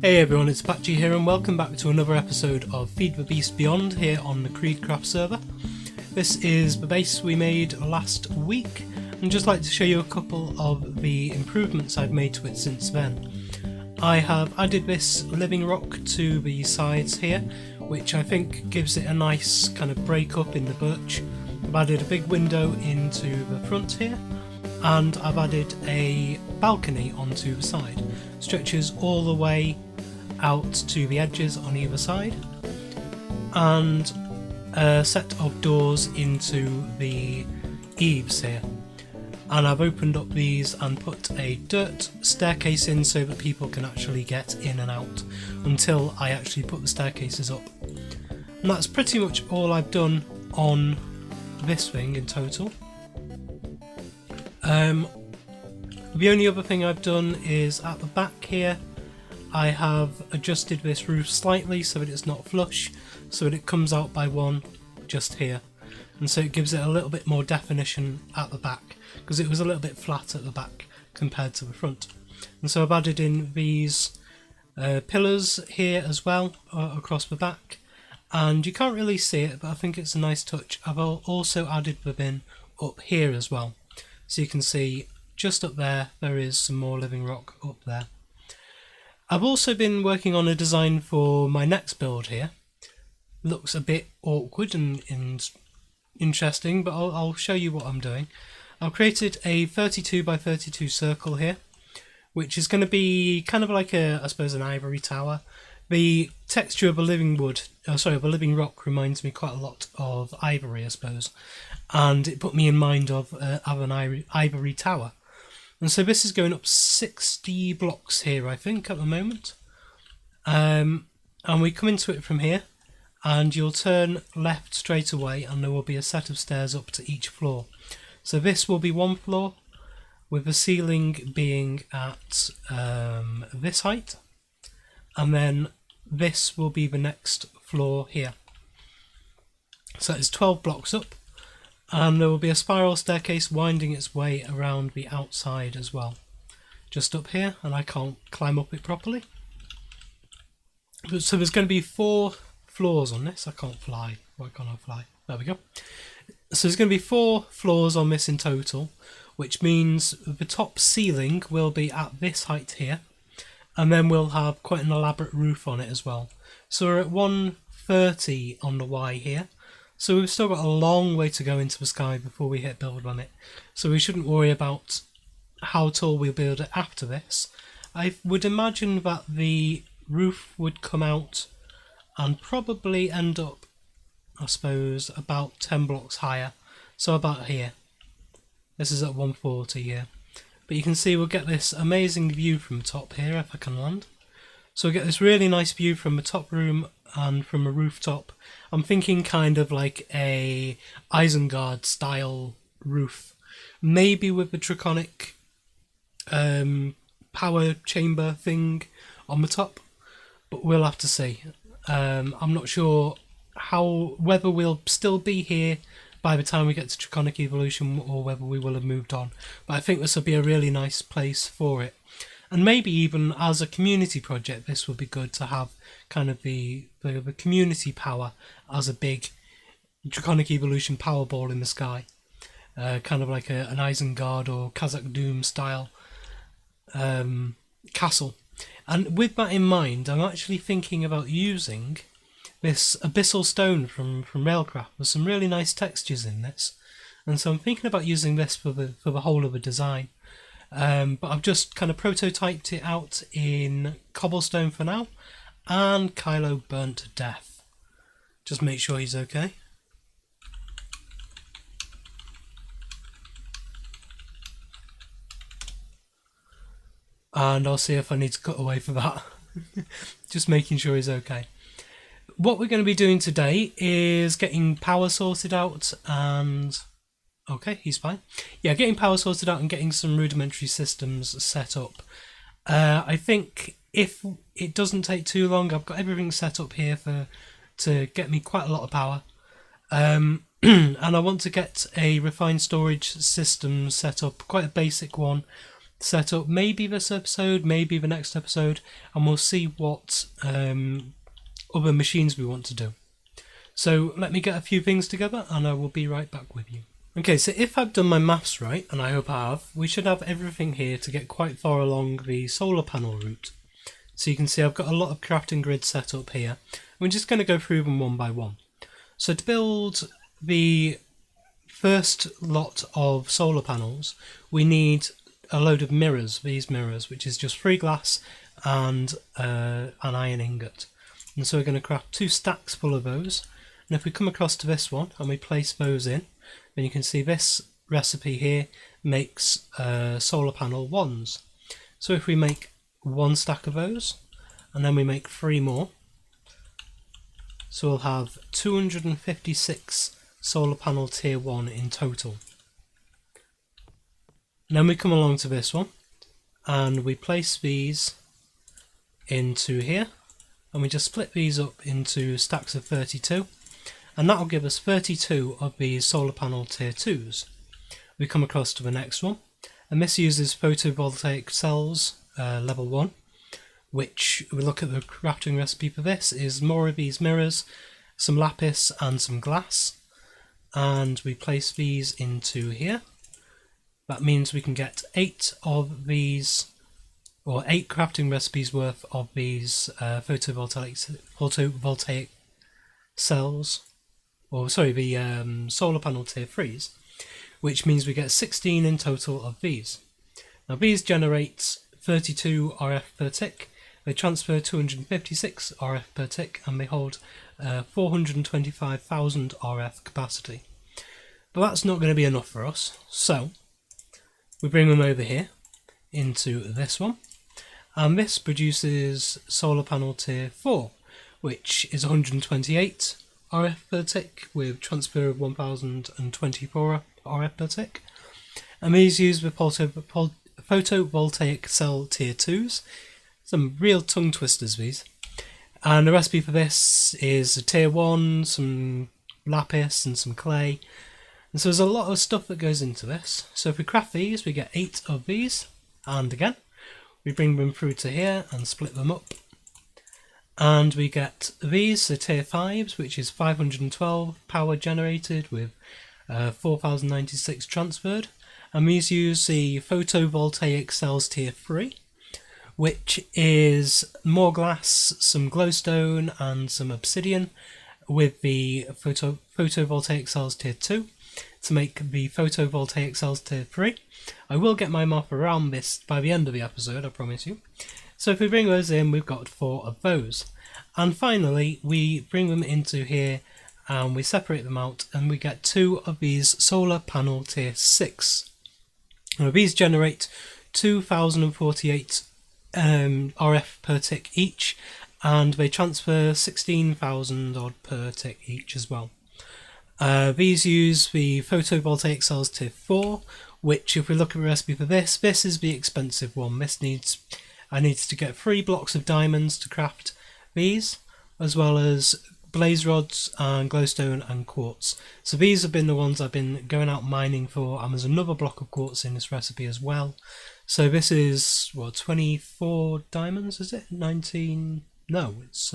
Hey everyone, it's Apache here and welcome back to another episode of Feed the Beast Beyond here on the CreedCraft server. This is the base we made last week and just like to show you a couple of the improvements I've made to it since then. I have added this living rock to the sides here, which I think gives it a nice kind of break up in the birch. I've added a big window into the front here, and I've added a balcony onto the side. Stretches all the way out to the edges on either side, and a set of doors into the eaves here. And I've opened up these and put a dirt staircase in so that people can actually get in and out until I actually put the staircases up. And that's pretty much all I've done on this thing in total. The only other thing I've done is at the back here I have adjusted this roof slightly so that it's not flush, so that it comes out by one just here, and so it gives it a little bit more definition at the back because it was a little bit flat at the back compared to the front. And so I've added in these pillars here as well across the back, and you can't really see it but I think it's a nice touch. I've also added the bin up here as well, so you can see just up there is some more living rock up there. I've also been working on a design for my next build here. Looks a bit awkward and interesting, but I'll show you what I'm doing. I've created a 32 by 32 circle here, which is going to be kind of like I suppose an ivory tower. The texture of the living rock reminds me quite a lot of ivory, I suppose, and it put me in mind of an ivory tower. And so this is going up 60 blocks here, I think, at the moment. And we come into it from here, and you'll turn left straight away, and there will be a set of stairs up to each floor. So this will be one floor, with the ceiling being at this height, and then this will be the next floor here. So it's 12 blocks up. And there will be a spiral staircase winding its way around the outside as well. Just up here, and I can't climb up it properly. So there's going to be 4 floors on this. I can't fly. Why can't I fly? There we go. So there's going to be 4 floors on this in total, which means the top ceiling will be at this height here, and then we'll have quite an elaborate roof on it as well. So we're at 130 on the Y here. So we've still got a long way to go into the sky before we hit build on it. So we shouldn't worry about how tall we'll build it after this. I would imagine that the roof would come out and probably end up, I suppose, about 10 blocks higher. So about here. This is at 140 here. But you can see we'll get this amazing view from the top here if I can land. So we'll get this really nice view from the top room and from a rooftop. I'm thinking kind of like a Isengard style roof, maybe with the draconic power chamber thing on the top, but we'll have to see. I'm not sure whether we'll still be here by the time we get to Draconic Evolution or whether we will have moved on, but I think this will be a really nice place for it. And maybe even as a community project, this would be good to have kind of the community power as a big Draconic Evolution power ball in the sky. Kind of like an Isengard or Khazak Doom style castle. And with that in mind, I'm actually thinking about using this abyssal stone from Railcraft. There's some really nice textures in this. And so I'm thinking about using this for the whole of the design. But I've just kind of prototyped it out in cobblestone for now, and Kylo burnt to death. Just make sure he's okay. And I'll see if I need to cut away for that. Just making sure he's okay. What we're going to be doing today is getting power sorted out and... Okay, he's fine. Yeah, getting power sorted out and getting some rudimentary systems set up. I think if it doesn't take too long, I've got everything set up here to get me quite a lot of power. And I want to get a refined storage system set up, quite a basic one, set up, maybe this episode, maybe the next episode, and we'll see what other machines we want to do. So let me get a few things together and I will be right back with you. Okay, so if I've done my maths right, and I hope I have, we should have everything here to get quite far along the solar panel route. So you can see I've got a lot of crafting grids set up here. We're just going to go through them one by one. So to build the first lot of solar panels, we need a load of mirrors, these mirrors, which is just 3 glass and an iron ingot. And so we're going to craft 2 stacks full of those. And if we come across to this one and we place those in, then you can see this recipe here makes solar panel 1s. So if we make 1 stack of those, and then we make 3 more, so we'll have 256 solar panel tier 1 in total. And then we come along to this one, and we place these into here, and we just split these up into stacks of 32, and that will give us 32 of these solar panel tier 2s. We come across to the next one, and this uses photovoltaic cells level 1, which we look at the crafting recipe for this is more of these mirrors, some lapis and some glass, and we place these into here. That means we can get 8 of these, or 8 crafting recipes worth of these photovoltaic cells, or sorry, the solar panel tier 3s, which means we get 16 in total of these. Now these generate 32 RF per tick, they transfer 256 RF per tick, and they hold 425,000 RF capacity. But that's not going to be enough for us, so we bring them over here into this one, and this produces solar panel tier 4, which is 128 RF per tick with transfer of 1024 RF per tick, and these use the photovoltaic cell tier 2s. Some real tongue twisters these. And the recipe for this is a tier 1, some lapis and some clay. And so there's a lot of stuff that goes into this. So if we craft these, we get 8 of these, and again we bring them through to here and split them up, and we get these, the tier 5s, which is 512 power generated with 4096 transferred, and these use the photovoltaic cells tier 3, which is more glass, some glowstone and some obsidian, with the photovoltaic cells tier 2 to make the photovoltaic cells tier 3. I will get my math around this by the end of the episode, I promise you. So if we bring those in, we've got 4 of those. And finally, we bring them into here and we separate them out, and we get 2 of these solar panel tier 6. Now these generate 2048 RF per tick each, and they transfer 16,000 odd per tick each as well. These use the photovoltaic cells tier 4, which if we look at the recipe for this is the expensive one. I need to get 3 blocks of diamonds to craft these, as well as blaze rods and glowstone and quartz. So these have been the ones I've been going out mining for, and there's another block of quartz in this recipe as well. So this is, what, 24 diamonds, is it? 19? No, it's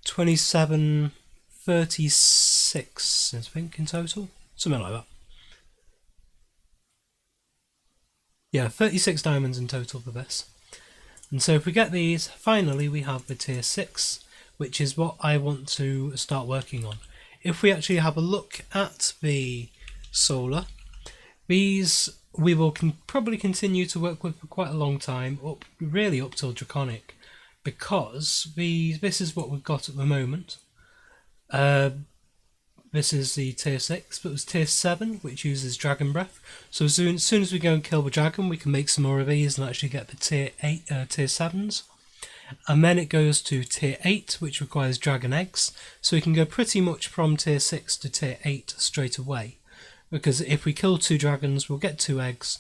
27, 36, I think, in total. Something like that. Yeah, 36 diamonds in total for this. And so if we get these, finally we have the tier 6, which is what I want to start working on. If we actually have a look at the solar, these we will probably continue to work with for quite a long time, really up till Draconic, because this is what we've got at the moment. This is the tier 6, but it was tier 7, which uses Dragon Breath. So as soon as we go and kill the dragon, we can make some more of these and actually get the tier 7s. And then it goes to tier 8, which requires dragon eggs. So we can go pretty much from tier 6 to tier 8 straight away. Because if we kill 2 dragons, we'll get 2 eggs,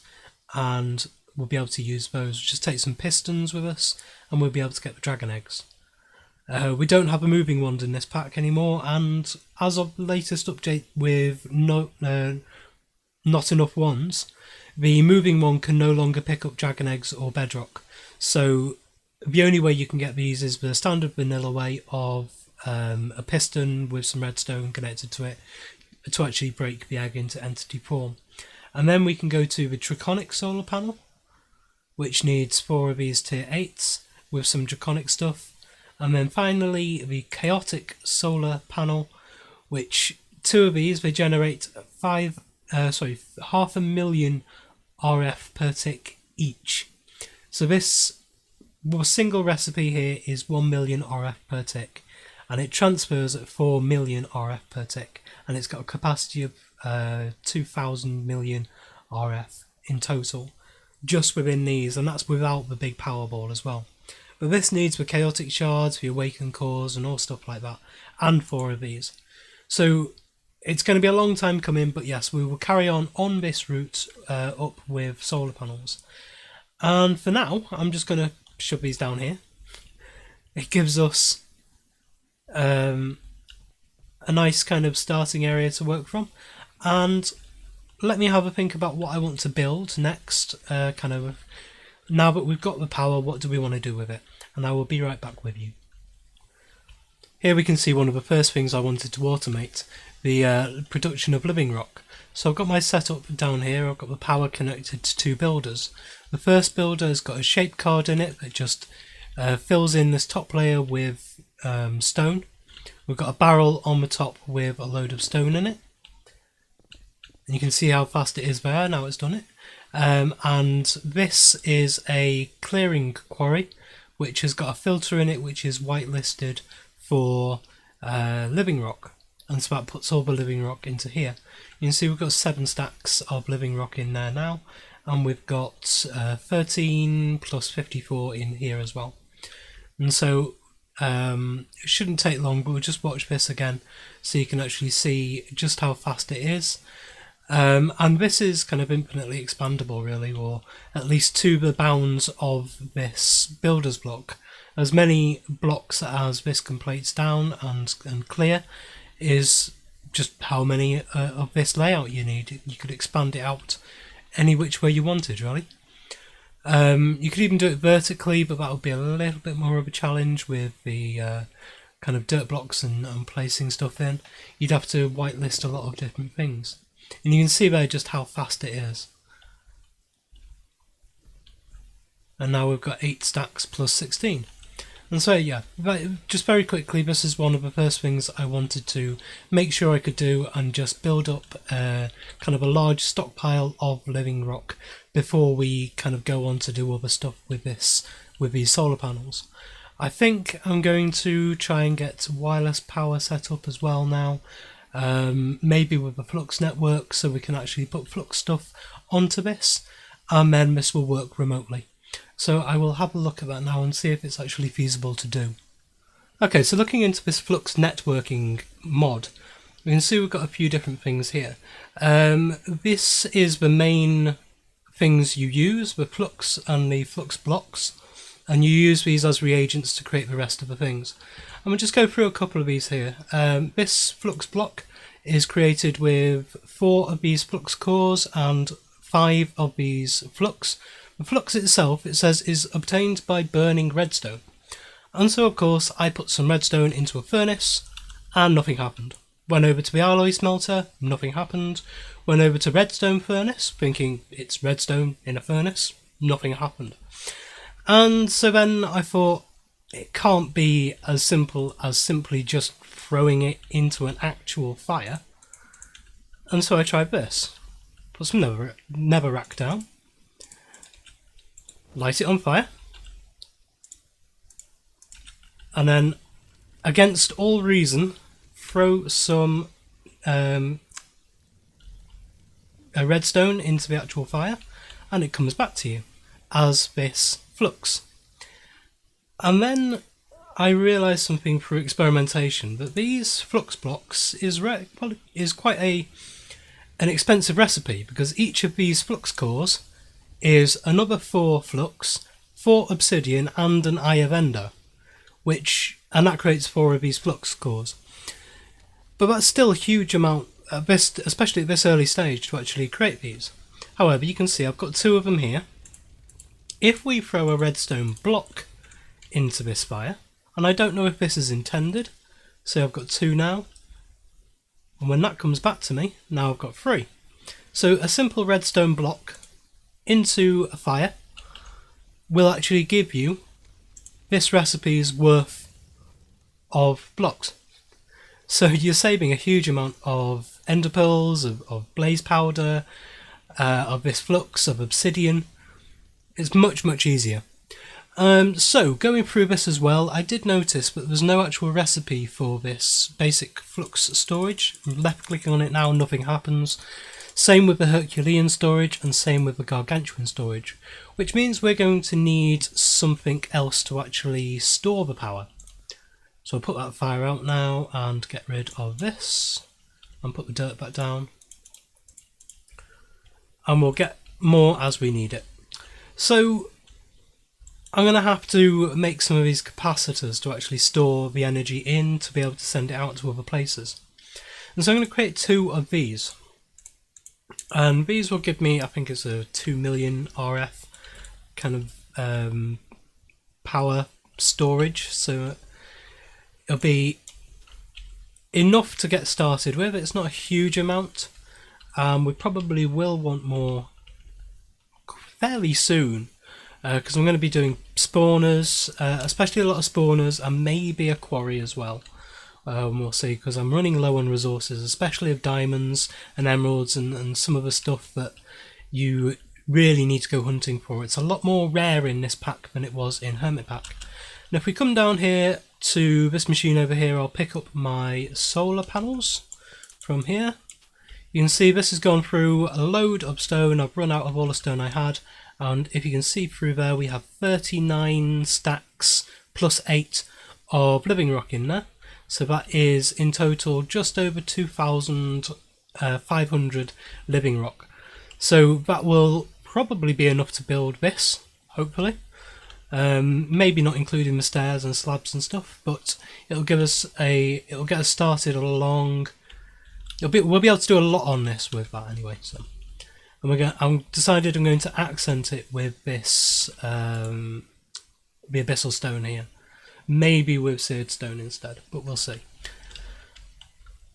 and we'll be able to use those. We'll just take some pistons with us, and we'll be able to get the dragon eggs. We don't have a moving wand in this pack anymore, and as of the latest update with not enough wands, the moving one can no longer pick up dragon eggs or bedrock. So the only way you can get these is the standard vanilla way of a piston with some redstone connected to it to actually break the egg into entity form. And then we can go to the draconic solar panel, which needs 4 of these tier 8s with some draconic stuff. And then finally the chaotic solar panel, which 2 of these, they generate 500,000 RF per tick each. So this single recipe here is 1 million RF per tick, and it transfers at 4 million RF per tick, and it's got a capacity of 2,000 million RF in total just within these, and that's without the big Powerball as well. But this needs the chaotic shards, the awakened cores and all stuff like that, and 4 of these. So it's going to be a long time coming, but yes, we will carry on this route up with solar panels. And for now, I'm just going to shove these down here. It gives us a nice kind of starting area to work from. And let me have a think about what I want to build next. Now that we've got the power, what do we want to do with it? And I will be right back with you. Here we can see one of the first things I wanted to automate, the production of living rock. So I've got my setup down here. I've got the power connected to 2 builders. The first builder has got a shape card in it that just fills in this top layer with stone. We've got a barrel on the top with a load of stone in it. And you can see how fast it is there, now it's done it. And this is a clearing quarry, which has got a filter in it which is whitelisted for living rock. And so that puts all the living rock into here. You can see we've got 7 stacks of living rock in there now, and we've got 13 plus 54 in here as well. And so it shouldn't take long, but we'll just watch this again so you can actually see just how fast it is. And this is kind of infinitely expandable really, or at least to the bounds of this builder's block. As many blocks as this can place down and clear is just how many of this layout you need. You could expand it out any which way you wanted really. You could even do it vertically, but that would be a little bit more of a challenge with the kind of dirt blocks and placing stuff in. You'd have to whitelist a lot of different things. And you can see there just how fast it is. And now we've got 8 stacks plus 16. And so yeah, just very quickly, this is one of the first things I wanted to make sure I could do, and just build up kind of a large stockpile of living rock before we kind of go on to do other stuff with these solar panels. I think I'm going to try and get wireless power set up as well now, maybe with the FLUX network, so we can actually put FLUX stuff onto this, and then this will work remotely. So I will have a look at that now and see if it's actually feasible to do. Okay, so looking into this FLUX networking mod, we can see we've got a few different things here. This is the main things you use, the FLUX and the FLUX blocks, and you use these as reagents to create the rest of the things. I'm going to just go through a couple of these here. This FLUX block is created with 4 of these FLUX cores and 5 of these FLUX. The FLUX itself, it says, is obtained by burning redstone. And so of course I put some redstone into a furnace and nothing happened. Went over to the alloy smelter, nothing happened. Went over to redstone furnace, thinking it's redstone in a furnace, nothing happened. And so then I thought it can't be as simple as simply just throwing it into an actual fire. And so I tried this. Put some netherrack down. Light it on fire, and then, against all reason, throw some redstone into the actual fire, and it comes back to you as this FLUX. And then I realised something through experimentation, that these FLUX blocks is quite an expensive recipe, because each of these FLUX cores is another 4 FLUX, 4 obsidian and an eye of ender, and that creates 4 of these FLUX cores. But that's still a huge amount, especially at this early stage, to actually create these. However, you can see I've got 2 of them here. If we throw a redstone block into this fire, and I don't know if this is intended, so I've got 2 now, and when that comes back to me, now I've got 3. So a simple redstone block into a fire will actually give you this recipe's worth of blocks. So you're saving a huge amount of ender pearls, of blaze powder, of this flux, of obsidian. It's much easier. So going through this as well, I did notice that there's no actual recipe for this basic flux storage. I'm left clicking on it now, nothing happens. Same with the Herculean storage and same with the Gargantuan storage, which means we're going to need something else to actually store the power. So I'll put that fire out now and get rid of this and put the dirt back down. And we'll get more as we need it. So I'm going to have to make some of these capacitors to actually store the energy in to be able to send it out to other places. And so I'm going to create 2 of these. And these will give me, I think it's a 2 million RF kind of power storage. So it'll be enough to get started with. It's not a huge amount. We probably will want more fairly soon. Because I'm going to be doing spawners, especially a lot of spawners, and maybe a quarry as well. We'll see, because I'm running low on resources, especially of diamonds and emeralds and some of the stuff that you really need to go hunting for. It's a lot more rare in this pack than it was in Hermit Pack. And if we come down here to this machine over here, I'll pick up my solar panels from here. You can see this has gone through a load of stone. I've run out of all the stone I had. And if you can see through there, we have 39 stacks plus 8 of living rock in there. So that is in total just over 2,500 living rock. So that will probably be enough to build this, hopefully. Maybe not including the stairs and slabs and stuff, but it'll get us started along. We'll be able to do a lot on this with that anyway. So. And I've decided I'm going to accent it with this, the abyssal stone here. Maybe with seared stone instead, but we'll see.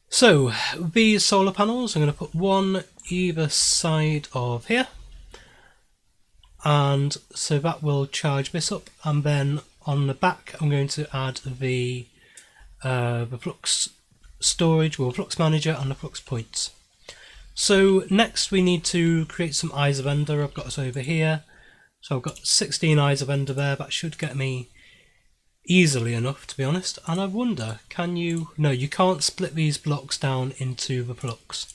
So, these solar panels, I'm going to put 1 either side of here. And so that will charge this up. And then on the back, I'm going to add the flux storage, well, flux manager and the flux points. So next we need to create some eyes of ender. I've got us over here. So I've got 16 eyes of ender there. That should get me easily enough, to be honest. And I wonder, can you... No, you can't split these blocks down into the flux.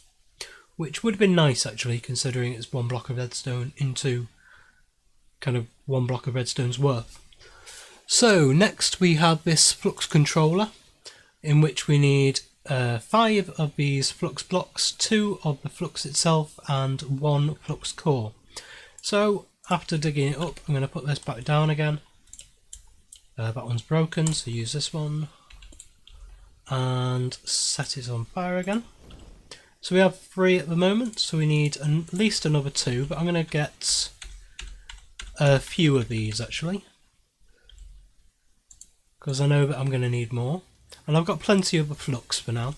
Which would have been nice, actually, considering it's 1 block of redstone into kind of 1 block of redstone's worth. So next we have this flux controller, in which we need 5 of these flux blocks, 2 of the flux itself, and 1 flux core. So after digging it up, I'm going to put this back down again. That one's broken, so use this one and set it on fire again. So we have 3 at the moment, so we need at least another 2, but I'm going to get a few of these actually, because I know that I'm going to need more. And I've got plenty of the flux for now.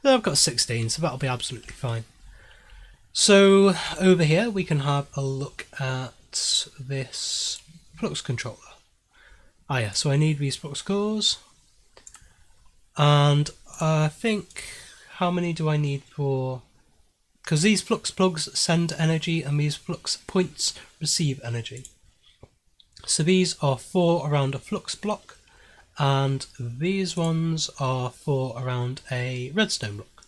So I've got 16, so that'll be absolutely fine. So over here we can have a look at this flux controller. Ah yeah, so I need these flux cores. And I think, how many do I need for... Because these flux plugs send energy and these flux points receive energy. So these are 4 around a flux block. And these ones are 4 around a redstone block.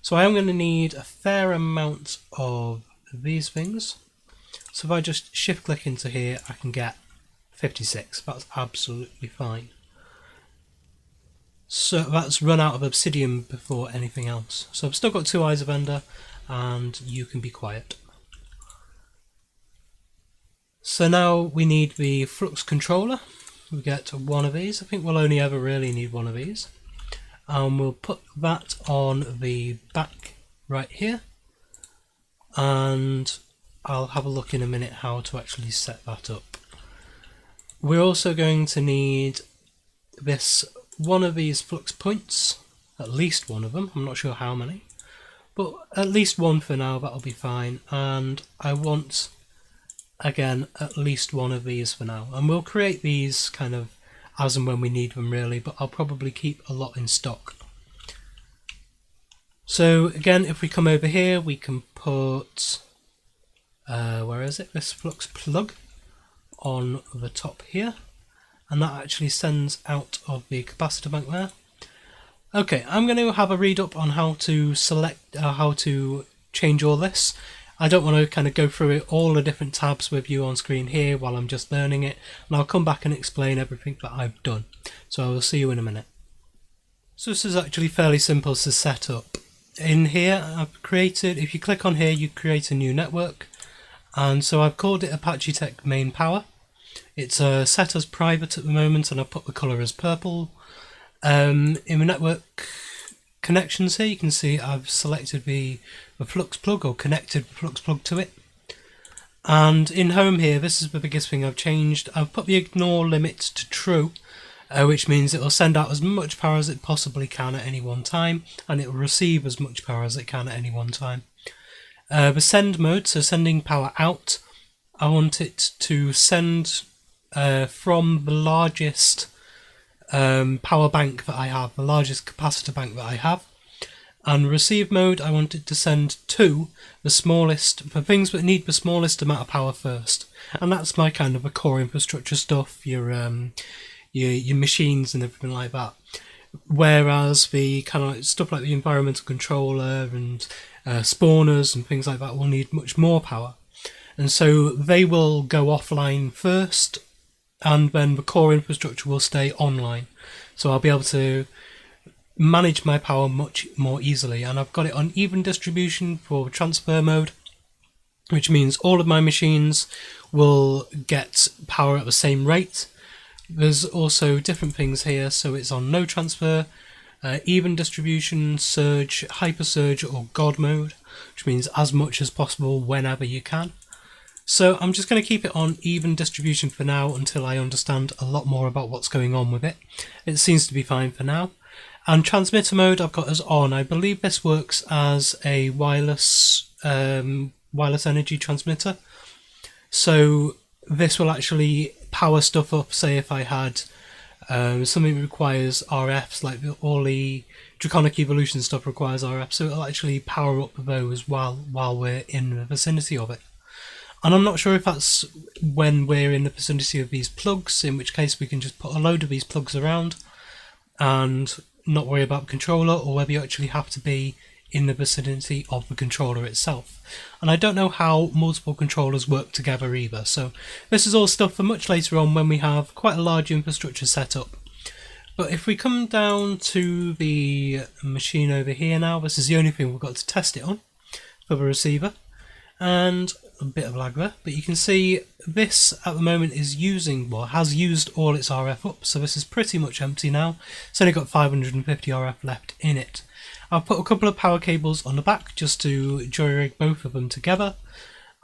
So I am going to need a fair amount of these things. So if I just shift click into here, I can get 56. That's absolutely fine. So that's run out of obsidian before anything else. So I've still got 2 eyes of ender, and you can be quiet. So now we need the flux controller. We get 1 of these. I think we'll only ever really need 1 of these. And we'll put that on the back right here. And I'll have a look in a minute how to actually set that up. We're also going to need one of these flux points, at least one of them, I'm not sure how many, but at least one for now, that'll be fine. And I want, again, at least one of these for now, and we'll create these kind of as and when we need them really, but I'll probably keep a lot in stock. So again, if we come over here, we can put where is it, this flux plug on the top here, and that actually sends out of the capacitor bank there. Okay, I'm going to have a read up on how to select, how to change all this. I don't want to kind of go through it, all the different tabs with you on screen here while I'm just learning it, and I'll come back and explain everything that I've done. So I will see you in a minute. So this is actually fairly simple to set up. In here I've created, if you click on here, you create a new network, and so I've called it Apache Tech Main Power. It's set as private at the moment, and I've put the colour as purple. In the network connections here, you can see I've selected the flux plug, or connected the flux plug to it. And in home here, this is the biggest thing I've changed. I've put the ignore limit to true, which means it will send out as much power as it possibly can at any one time, and it will receive as much power as it can at any one time. The send mode, so sending power out, I want it to send from the largest power bank that I have, the largest capacitor bank that I have. And receive mode, I want it to send to the smallest, for things that need the smallest amount of power first. And that's my kind of a core infrastructure stuff, your machines and everything like that. Whereas the kind of stuff like the environmental controller and spawners and things like that will need much more power. And so they will go offline first, and then the core infrastructure will stay online. So I'll be able to manage my power much more easily, and I've got it on even distribution for transfer mode, which means all of my machines will get power at the same rate. There's also different things here, so it's on no transfer, even distribution, surge, hyper surge, or God mode, which means as much as possible whenever you can. So I'm just going to keep it on even distribution for now until I understand a lot more about what's going on with it. It seems to be fine for now. And transmitter mode I've got as on. I believe this works as a wireless energy transmitter. So this will actually power stuff up. Say if I had something that requires RFs, like all the Draconic Evolution stuff requires RF, so it'll actually power up those while we're in the vicinity of it. And I'm not sure if that's when we're in the vicinity of these plugs, in which case we can just put a load of these plugs around and not worry about the controller, or whether you actually have to be in the vicinity of the controller itself. And I don't know how multiple controllers work together either, so this is all stuff for much later on when we have quite a large infrastructure set up. But if we come down to the machine over here now, this is the only thing we've got to test it on for the receiver. And a bit of lag there, but you can see this at the moment is using, well, has used all its RF up, so this is pretty much empty now. It's only got 550 RF left in it. I've put a couple of power cables on the back just to jury-rig both of them together,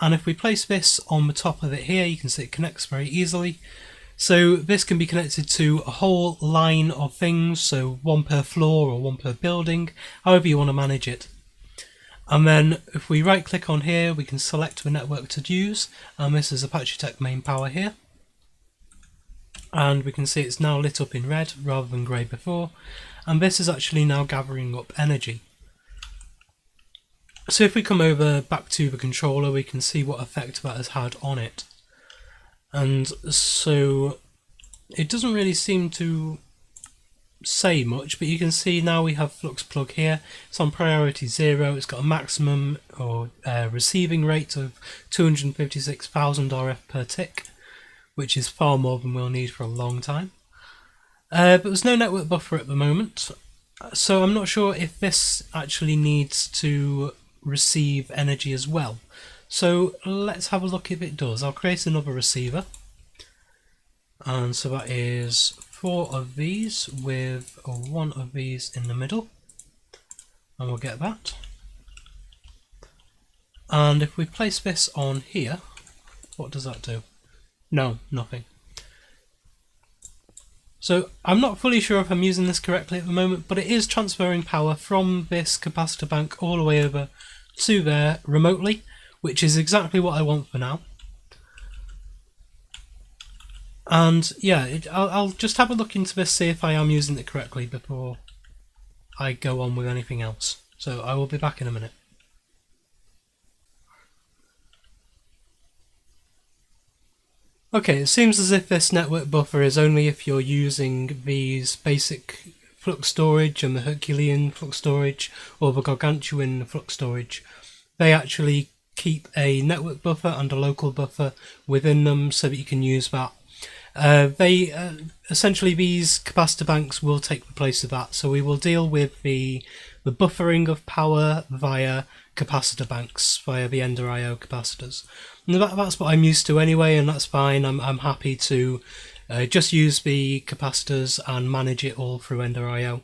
and if we place this on the top of it here, you can see it connects very easily. So this can be connected to a whole line of things, so one per floor or one per building, however you want to manage it. And then if we right click on here, we can select the network to use, and this is Apache Tech Main Power here. And we can see it's now lit up in red rather than grey before, and this is actually now gathering up energy. So if we come over back to the controller, we can see what effect that has had on it. And so it doesn't really seem to say much, but you can see now we have flux plug here. It's on priority 0. It's got a maximum or receiving rate of 256,000 RF per tick, which is far more than we'll need for a long time. But there's no network buffer at the moment, so I'm not sure if this actually needs to receive energy as well. So let's have a look if it does. I'll create another receiver, and so that is 4 of these with 1 of these in the middle, and we'll get that. And if we place this on here, what does that do? No, nothing. So I'm not fully sure if I'm using this correctly at the moment, but it is transferring power from this capacitor bank all the way over to there remotely, which is exactly what I want for now. And yeah, I'll just have a look into this, see if I am using it correctly before I go on with anything else. So I will be back in a minute. Okay, it seems as if this network buffer is only if you're using these basic flux storage and the Herculean flux storage or the gargantuan flux storage. They actually keep a network buffer and a local buffer within them so that you can use that. Essentially these capacitor banks will take the place of that, so we will deal with the buffering of power via capacitor banks, via the Ender IO capacitors. And that's what I'm used to anyway, and that's fine. I'm happy to just use the capacitors and manage it all through Ender IO.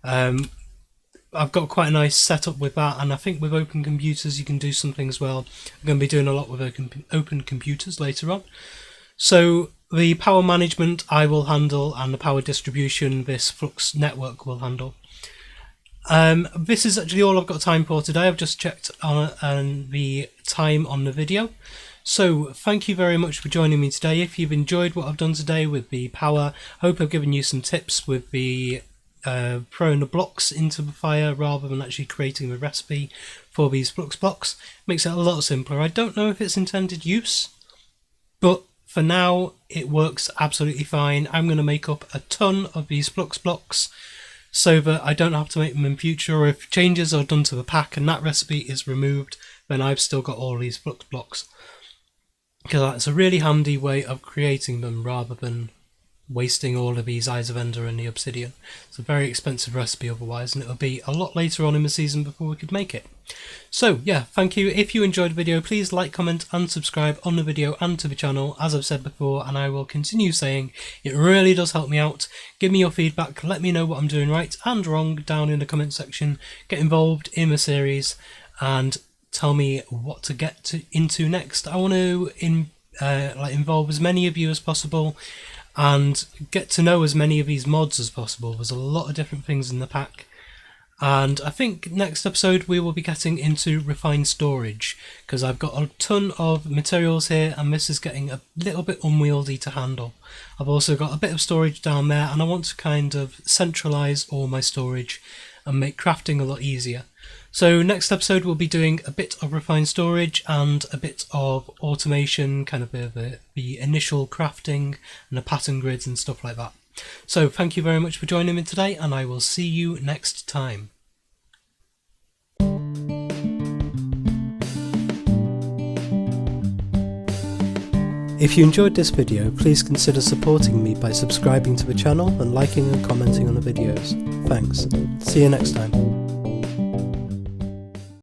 I've got quite a nice setup with that, and I think with open computers you can do something as well. I'm going to be doing a lot with open computers later on. So the power management I will handle, and the power distribution this Flux network will handle. This is actually all I've got time for today. I've just checked on the time on the video. So thank you very much for joining me today. If you've enjoyed what I've done today with the power, I hope I've given you some tips with the throwing the blocks into the fire rather than actually creating the recipe for these flux blocks. Makes it a lot simpler. I don't know if it's intended use, but for now it works absolutely fine. I'm going to make up a ton of these flux blocks so that I don't have to make them in future, or if changes are done to the pack and that recipe is removed, then I've still got all these flux blocks. Because that's a really handy way of creating them rather than wasting all of these Eyes of Ender and the Obsidian. It's a very expensive recipe otherwise, and it'll be a lot later on in the season before we could make it. So yeah, thank you. If you enjoyed the video, please like, comment and subscribe on the video and to the channel, as I've said before, and I will continue saying it really does help me out. Give me your feedback, let me know what I'm doing right and wrong down in the comment section. Get involved in the series and tell me what to get into next. I want to involve as many of you as possible and get to know as many of these mods as possible. There's a lot of different things in the pack, and I think next episode we will be getting into refined storage, because I've got a ton of materials here and this is getting a little bit unwieldy to handle. I've also got a bit of storage down there, and I want to kind of centralize all my storage and make crafting a lot easier. So next episode we'll be doing a bit of refined storage and a bit of automation, kind of the initial crafting and the pattern grids and stuff like that. So thank you very much for joining me today, and I will see you next time. If you enjoyed this video, please consider supporting me by subscribing to the channel and liking and commenting on the videos. Thanks. See you next time.